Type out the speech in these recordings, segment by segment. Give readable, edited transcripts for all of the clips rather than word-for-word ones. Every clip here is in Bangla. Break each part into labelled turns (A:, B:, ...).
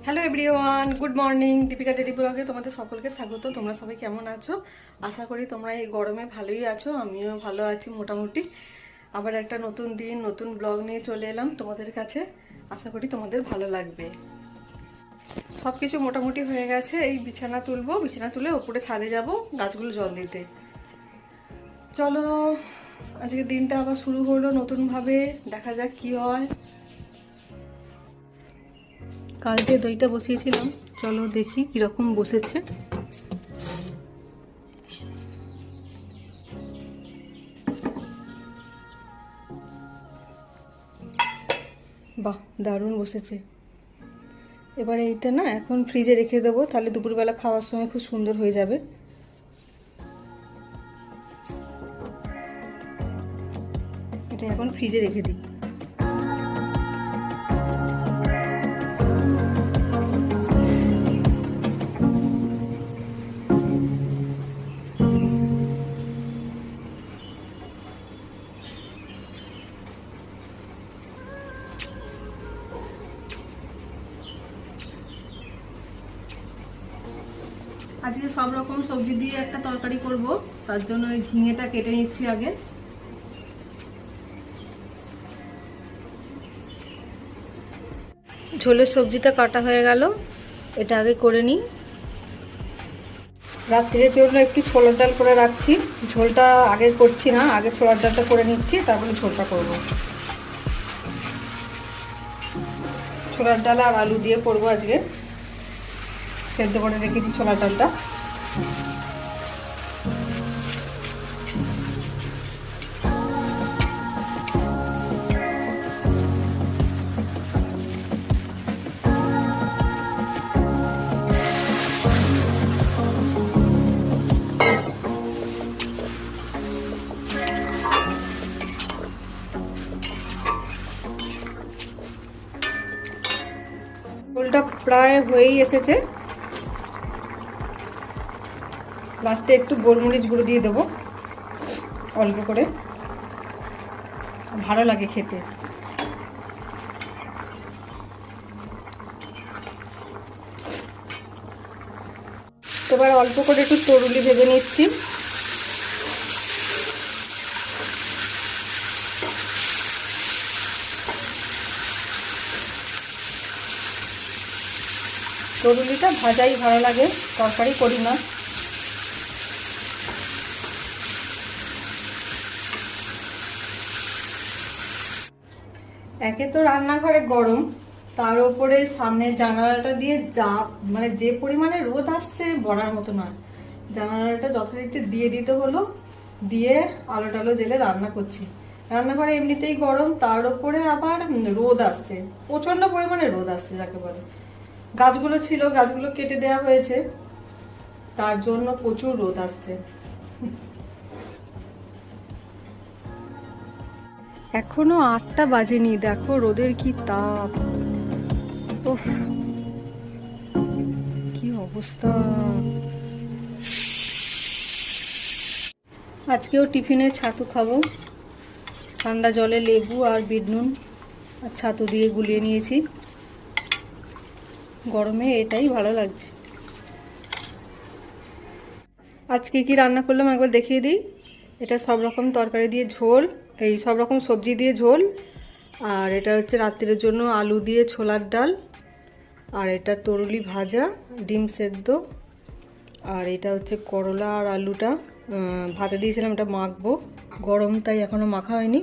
A: Hello everyone, good morning. Deepika daily ব্লগে তোমাদের সকলকে স্বাগত। তোমরা সবাই কেমন আছো? আশা করি তোমরা এই গরমে ভালোই আছো, আমিও ভালো আছি মোটামুটি। আবার একটা নতুন দিন, নতুন ব্লগ নিয়ে চলে এলাম তোমাদের কাছে। আশা করি তোমাদের ভালো লাগবে। সব কিছু মোটামুটি হয়ে গেছে, এই বিছানা তুলবো, বিছানা তুলে ওপরে ছাদে যাব গাছগুলো জল দিতে। চলো, আজকে দিনটা আবার শুরু হলো নতুনভাবে, দেখা যাক কি হয়। কাল যে দইটা বসিয়েছিলাম, চলো দেখি কিরকম বসেছে। বাহ, দারুণ বসেছে। এবারে এইটা না এখন ফ্রিজে রেখে দেবো, তাহলে দুপুরবেলা খাওয়ার সময় খুব সুন্দর হয়ে যাবে। এটা এখন ফ্রিজে রেখে দিই। আজকে সব রকম সবজি দিয়ে একটা তরকারি করব, তার জন্য এই ঝিঙেটা কেটে নিচ্ছি আগে। ঝোলের সবজিটা কাটা হয়ে গেল, এটা আগে করে নিই। রাত্রির জন্য একটু ছোলার ডাল করে রাখছি, ঝোলটা আগে করছি না, আগে ছোলার ডালটা করে নিচ্ছি, তারপরে ঝোলটা করব। ছোলার ডাল আর আলু দিয়ে করবো আজকে, সেদ্ধ করে রেখেছি ছোলার ডালটা। ঝোলটা প্রায় হয়েই এসেছে, লাস্টে একটু গোলমরিচ গুঁড়ো দিয়ে দেবো অল্প করে, ভালো লাগে খেতে। এবার অল্প করে একটু তরুলি ভেজে নিচ্ছি। তরুলিটা ভাজাই ভালো লাগে, তরকারি করি না। একে তো রান্নাঘরে গরম, তার উপরে সামনের জানালাটা দিয়ে যা মানে যে পরিমাণে রোদ আসছে বলার মতো নয়। জানালাটা যথারীতি দিয়ে দিতে হলো, দিয়ে আলো টালো জেলে রান্না করছি। রান্নাঘরে এমনিতেই গরম, তার উপরে আবার রোদ আসছে, প্রচন্ড পরিমাণে রোদ আসছে যাকে বলে। গাছগুলো ছিল, গাছগুলো কেটে দেওয়া হয়েছে, তার জন্য প্রচুর রোদ আসছে। এখনো 8টা বাজেনি, দেখো রোদের কি তাপ, উফ কি অবস্থা। আজকেও টিফিনে ছাতু খাবো, ঠান্ডা জলে লেবু আর বিট নুন আর ছাতু দিয়ে গুলিয়ে নিয়েছি। গরমে এটাই ভালো লাগছে। আজকে কি রান্না করলাম একবার দেখিয়ে দিই। এটা সব রকম তরকারি দিয়ে ঝোল, এই সব রকম সবজি দিয়ে ঝোল, আর এটা হচ্ছে রাত্রির জন্য আলু দিয়ে ছোলার ডাল, আর এটা তরুলি ভাজা, ডিম সেদ্ধ, আর এটা হচ্ছে করলা আর আলুটা ভাতে দিয়েছিলাম, এটা মাখবো, গরম তাই এখনও মাখা হয়নি।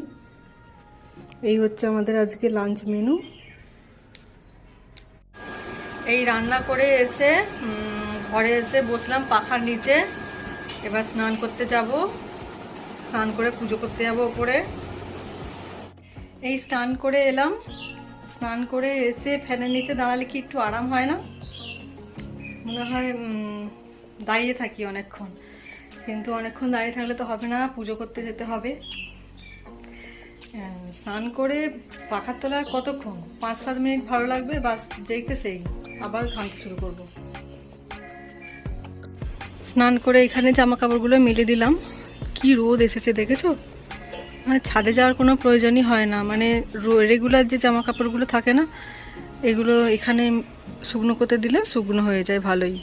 A: এই হচ্ছে আমাদের আজকে লাঞ্চ মেনু। এই রান্না করে এসে ঘরে এসে বসলাম পাখার নিচে। এবার স্নান করতে যাব, স্নান করে পুজো করতে যাব ওপরে। এই স্নান করে এলাম, স্নান করে এসে ফ্যানের নিচে দাঁড়ালে কি একটু আরাম হয় না? মনে হয় দাঁড়িয়ে থাকি অনেকক্ষণ, কিন্তু অনেকক্ষণ দাঁড়িয়ে থাকলে তো হবে না, পুজো করতে যেতে হবে। স্নান করে পাখার তলায় কতক্ষণ, 5-7 মিনিট ভালো লাগবে, বাস যেইকে সেই আবার ঘামতে শুরু করব। স্নান করে এখানে জামা কাপড়গুলো মেলে দিলাম। কি রোদ এসেছে দেখেছো? মানে ছাদে যাওয়ার কোনো প্রয়োজনই হয় না, মানে রেগুলার যে জামা কাপড়গুলো থাকে না, এগুলো এখানে শুকনো করতে দিলে শুকনো হয়ে যায় ভালোই।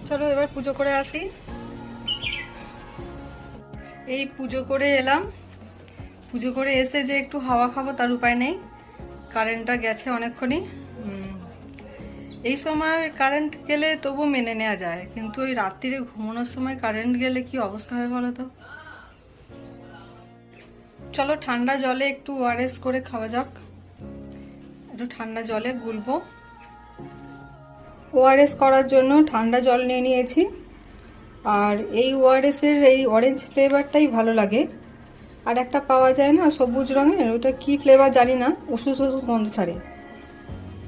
A: চলো এবার পুজো করে আসি। এই পুজো করে এলাম, পুজো করে এসে যে একটু হাওয়া খাবো তার উপায় নেই, কারেন্টটা গেছে অনেকক্ষণই। এই সময় কারেন্ট গেলে তবু মেনে নেওয়া যায়, কিন্তু ওই রাত্রিরে ঘুমানোর সময় কারেন্ট গেলে কি অবস্থা হয় বলো তো? চলো ঠান্ডা জলে একটু ওআরএস করে খাওয়া যাক, একটু ঠান্ডা জলে গুলবো। ওআরএস করার জন্য ঠান্ডা জল নিয়ে নিয়েছি, আর এই ওআরএস এর এই অরেঞ্জ ফ্লেভারটাই ভালো লাগে। আর একটা পাওয়া যায় না সবুজ রঙের, ওটা কি ফ্লেভার জানি না, ওষুধ ওষুধ গন্ধ ছাড়ে,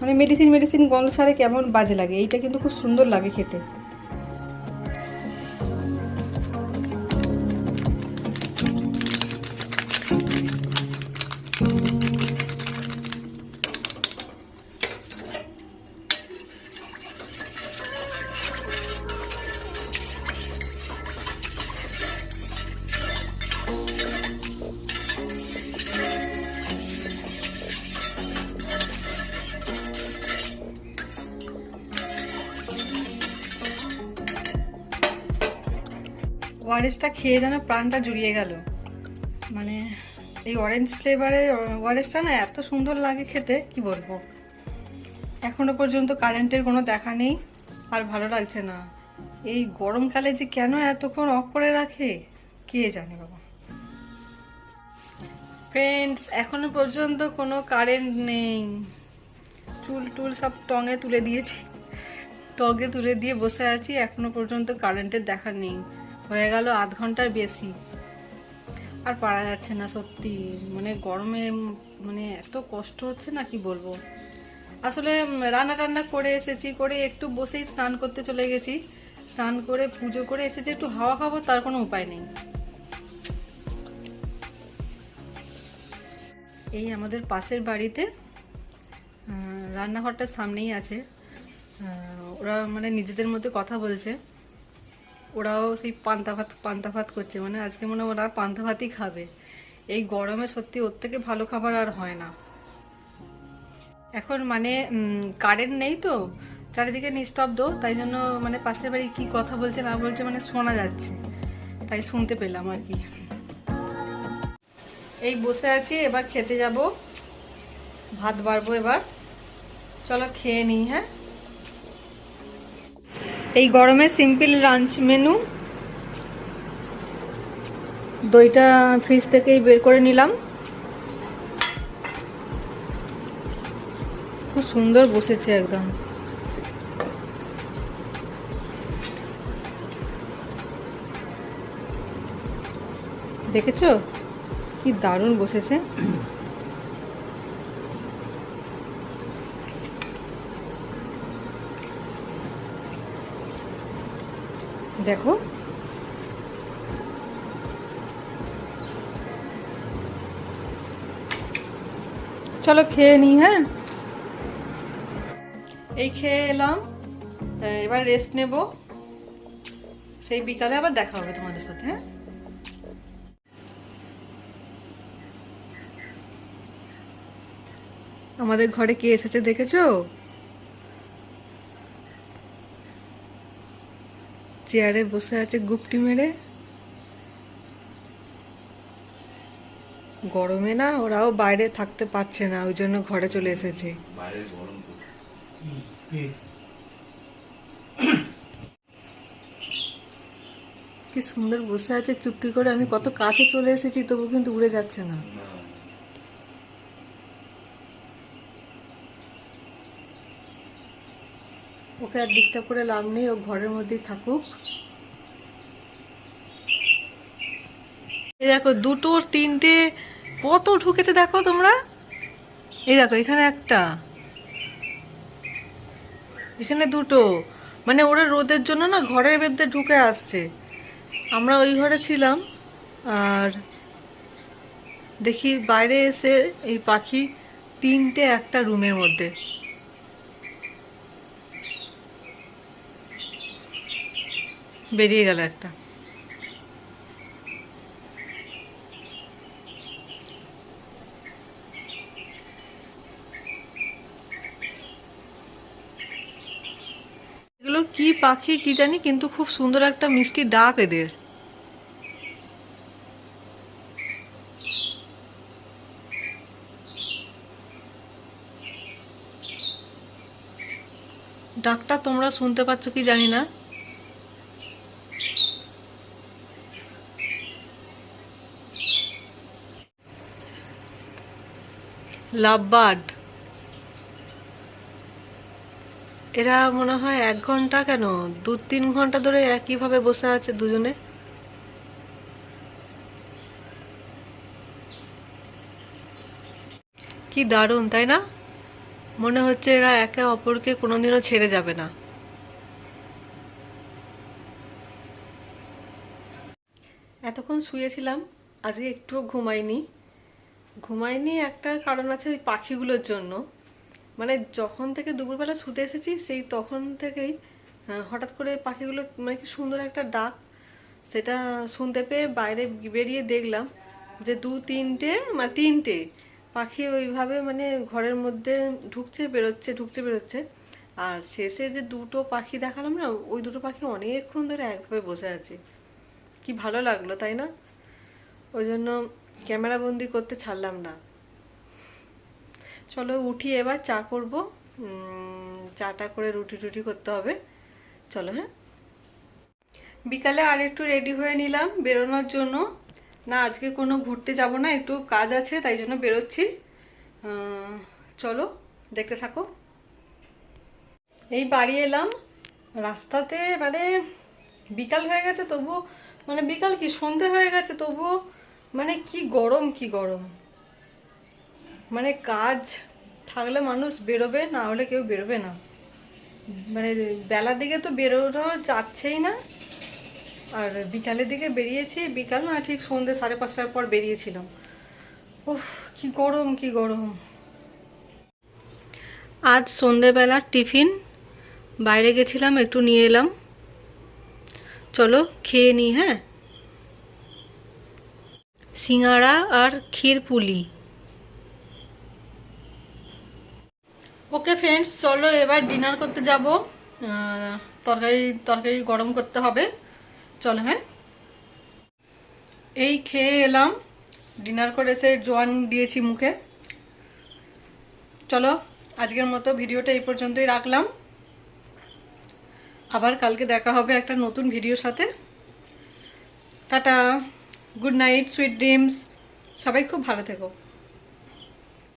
A: মানে মেডিসিন মেডিসিন গন্ধ ছাড়ে, কেমন বাজে লাগে। এইটা কিন্তু খুব সুন্দর লাগে খেতে। ওআরএসটা খেয়ে যেন প্রাণটা জুড়িয়ে গেল। মানে এই অরেঞ্জ ফ্লেভারের ওআরএসটা না এত সুন্দর লাগে খেতে, কি বলবো। এখনো পর্যন্ত কারেন্টের কোনো দেখা নেই, আর ভালো লাগছে না। এই গরমকালে যে কেন এতক্ষণ অফ করে রাখে কে জানে বাবা। ফ্রেন্ডস, এখনো পর্যন্ত কোনো কারেন্ট নেই। চুল টুল সব টঙে তুলে দিয়েছি, টগে তুলে দিয়ে বসে আছি, এখনো পর্যন্ত কারেন্টের দেখা নেই। হয়ে গেল আধ ঘন্টার বেশি, আর পারা যাচ্ছে না সত্যি। মানে গরমে মানে এত কষ্ট হচ্ছে না, কি বলবো। আসলে রান্না টান্না করে এসেছি, করে একটু বসেই স্নান করতে চলে গেছি, স্নান করে পুজো করে এসেছি, একটু হাওয়া খাবো তার কোনো উপায় নেই। এই আমাদের পাশের বাড়িতে রান্নাঘরটার সামনেই আছে, ওরা মানে নিজেদের মধ্যে কথা বলছে। ওরাও সেই পান্তা ভাত করছে, মানে আজকে মনে হয় ওরা পান্তা ভাতই খাবে। এই গরমে সত্যি ওর থেকে ভালো খাবার আর হয় না। এখন মানে কারেন্ট নেই তো, চারিদিকে নিস্তব্ধ, তাই জন্য মানে পাশের বাড়ি কি কথা বলছে না বলছে মানে শোনা যাচ্ছে, তাই শুনতে পেলাম আর কি। এই বসে আছি, এবার খেতে যাব, ভাত বাড়বো এবার। চলো খেয়ে নিই। হ্যাঁ, এই গরমে সিম্পল লাঞ্চ মেনু। দইটা ফ্রিজ থেকেই বের করে নিলাম, খুব সুন্দর বসেছে একদম। দেখেছো কি দারুণ বসেছে। দেখো চলো খেয়ে নিই। হ্যাঁ, এই খেয়ে এলাম, এবার রেস্ট নেব, সেই বিকালে আবার দেখা হবে তোমাদের সাথে। হ্যাঁ, আমাদের ঘরে কে এসেছে দেখেছো? চেয়ারে বসে আছে গুপটি মেরে, গরমে না ওরাও বাইরে থাকতে পারছে না, ওই জন্য ঘরে চলে এসেছে।
B: বাইরে গরম খুব।
A: কি সুন্দর বসে আছে চুপটি করে, আমি কত কাছে চলে এসেছি তবু কিন্তু উড়ে যাচ্ছে না।
B: না,
A: ওকে আর ডিস্টার্ব করে লাভ নেই, ও ঘরের মধ্যেই থাকুক। এই দেখো দুটো তিনটে কত ঢুকেছে দেখো তোমরা। এই দেখো এখানে একটা, এখানে দুটো, মানে ওরা রোদের জন্য না ঘরের মধ্যে ঢুকে আসছে। আমরা ওই ঘরে ছিলাম আর দেখি বাইরে এসে এই পাখি তিনটে একটা রুমের মধ্যে। বেরিয়ে গেল একটা। এগুলো কি পাখি কি জানি, কিন্তু খুব সুন্দর একটা মিষ্টি ডাক এদের। ডাকটা তোমরা শুনতে পাচ্ছ কি জানি না। Love bird. এরা মনে হয় 1 ঘন্টা কেন 2-3 ঘন্টা ধরে একইভাবে বসে আছে দুজনে। কি দারুণ তাই না? মনে হচ্ছে এরা একে অপরকে কোনোদিনও ছেড়ে যাবে না। এতক্ষণ শুয়েছিলাম, আজকে একটুও ঘুমাইনি একটা কারণ আছে, ওই পাখিগুলোর জন্য। মানে যখন থেকে দুপুরবেলা শুতে এসেছি সেই তখন থেকেই হঠাৎ করে পাখিগুলো মানে কি সুন্দর একটা ডাক, সেটা শুনতে পেয়ে বাইরে বেরিয়ে দেখলাম যে 2-3টে মানে 3টে পাখি ওইভাবে মানে ঘরের মধ্যে ঢুকছে বেরোচ্ছে। আর শেষে যে দুটো পাখি দেখালাম না, ওই দুটো পাখি অনেকক্ষণ ধরে একভাবে বসে আছে। কি ভালো লাগলো তাই না? ওই জন্য ক্যামেরা বন্দি করতে ছাড়লাম না। চলো উঠি, এবার চা করব। চাটা করে রুটি টুটি করতে হবে। চলো হ্যাঁ। বিকালে আর একটু রেডি হয়ে নিলাম বেরোনোর জন্য। না আজকে কোনো ঘুরতে যাব না, একটু কাজ আছে তাই জন্য বেরোচ্ছি। চলো দেখতে থাকো। এই বাড়ি এলাম, রাস্তাতে মানে বিকাল হয়ে গেছে তবুও, মানে বিকাল কি সন্ধে হয়ে গেছে তবুও মানে কি গরম। মানে কাজ থাকলে মানুষ বেরোবে, না হলে কেউ বেরোবে না। মানে বেলার দিকে তো বেরোনো যাচ্ছেই না, আর বিকালের দিকে বেরিয়েছি, বিকাল না ঠিক সন্ধ্যে 5:30টার পর বেরিয়েছিলাম। উফ কি গরম। আজ সন্ধ্যেবেলার টিফিন বাইরে গেছিলাম, একটু নিয়ে এলাম। চলো খেয়ে নিই হ্যাঁ। সিঙ্গাড়া আর ক্ষীর পুলি। ওকে ফ্রেন্ডস, চলো এবার ডিনার করতে যাব। তরকারি গরম করতে হবে। চলো হ্যাঁ। এই খেয়ে এলাম, ডিনার করে এসে জোয়ান দিয়েছি মুখে। চলো আজকের মতো ভিডিওটা এই পর্যন্তই রাখলাম। আবার কালকে দেখা হবে একটা নতুন ভিডিওর সাথে। Tata, good night, sweet dreams. সবাই খুব ভালো থেকো।